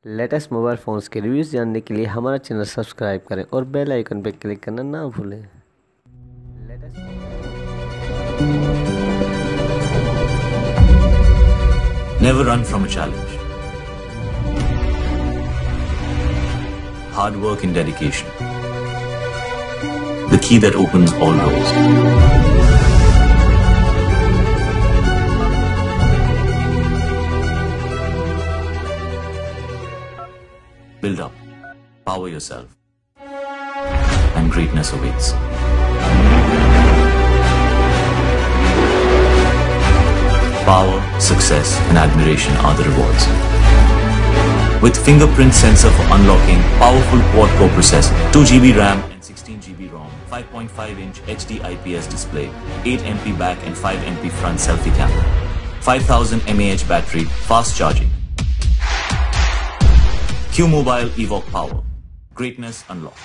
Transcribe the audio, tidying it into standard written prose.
Latest mobile phones के reviews जानने के लिए हमारा चैनल सब्सक्राइब करें और बेल आइकन पर क्लिक करना ना भूलें। Never run from a challenge. Hard work and dedication. The key that opens all doors. Build up, power yourself, and greatness awaits. Power, success, and admiration are the rewards. With fingerprint sensor for unlocking, powerful quad-core processor, 2GB RAM and 16GB ROM, 5.5-inch HD IPS display, 8MP back and 5MP front selfie camera, 5000 mAh battery, fast charging. QMobile Evok Power. Greatness unlocked.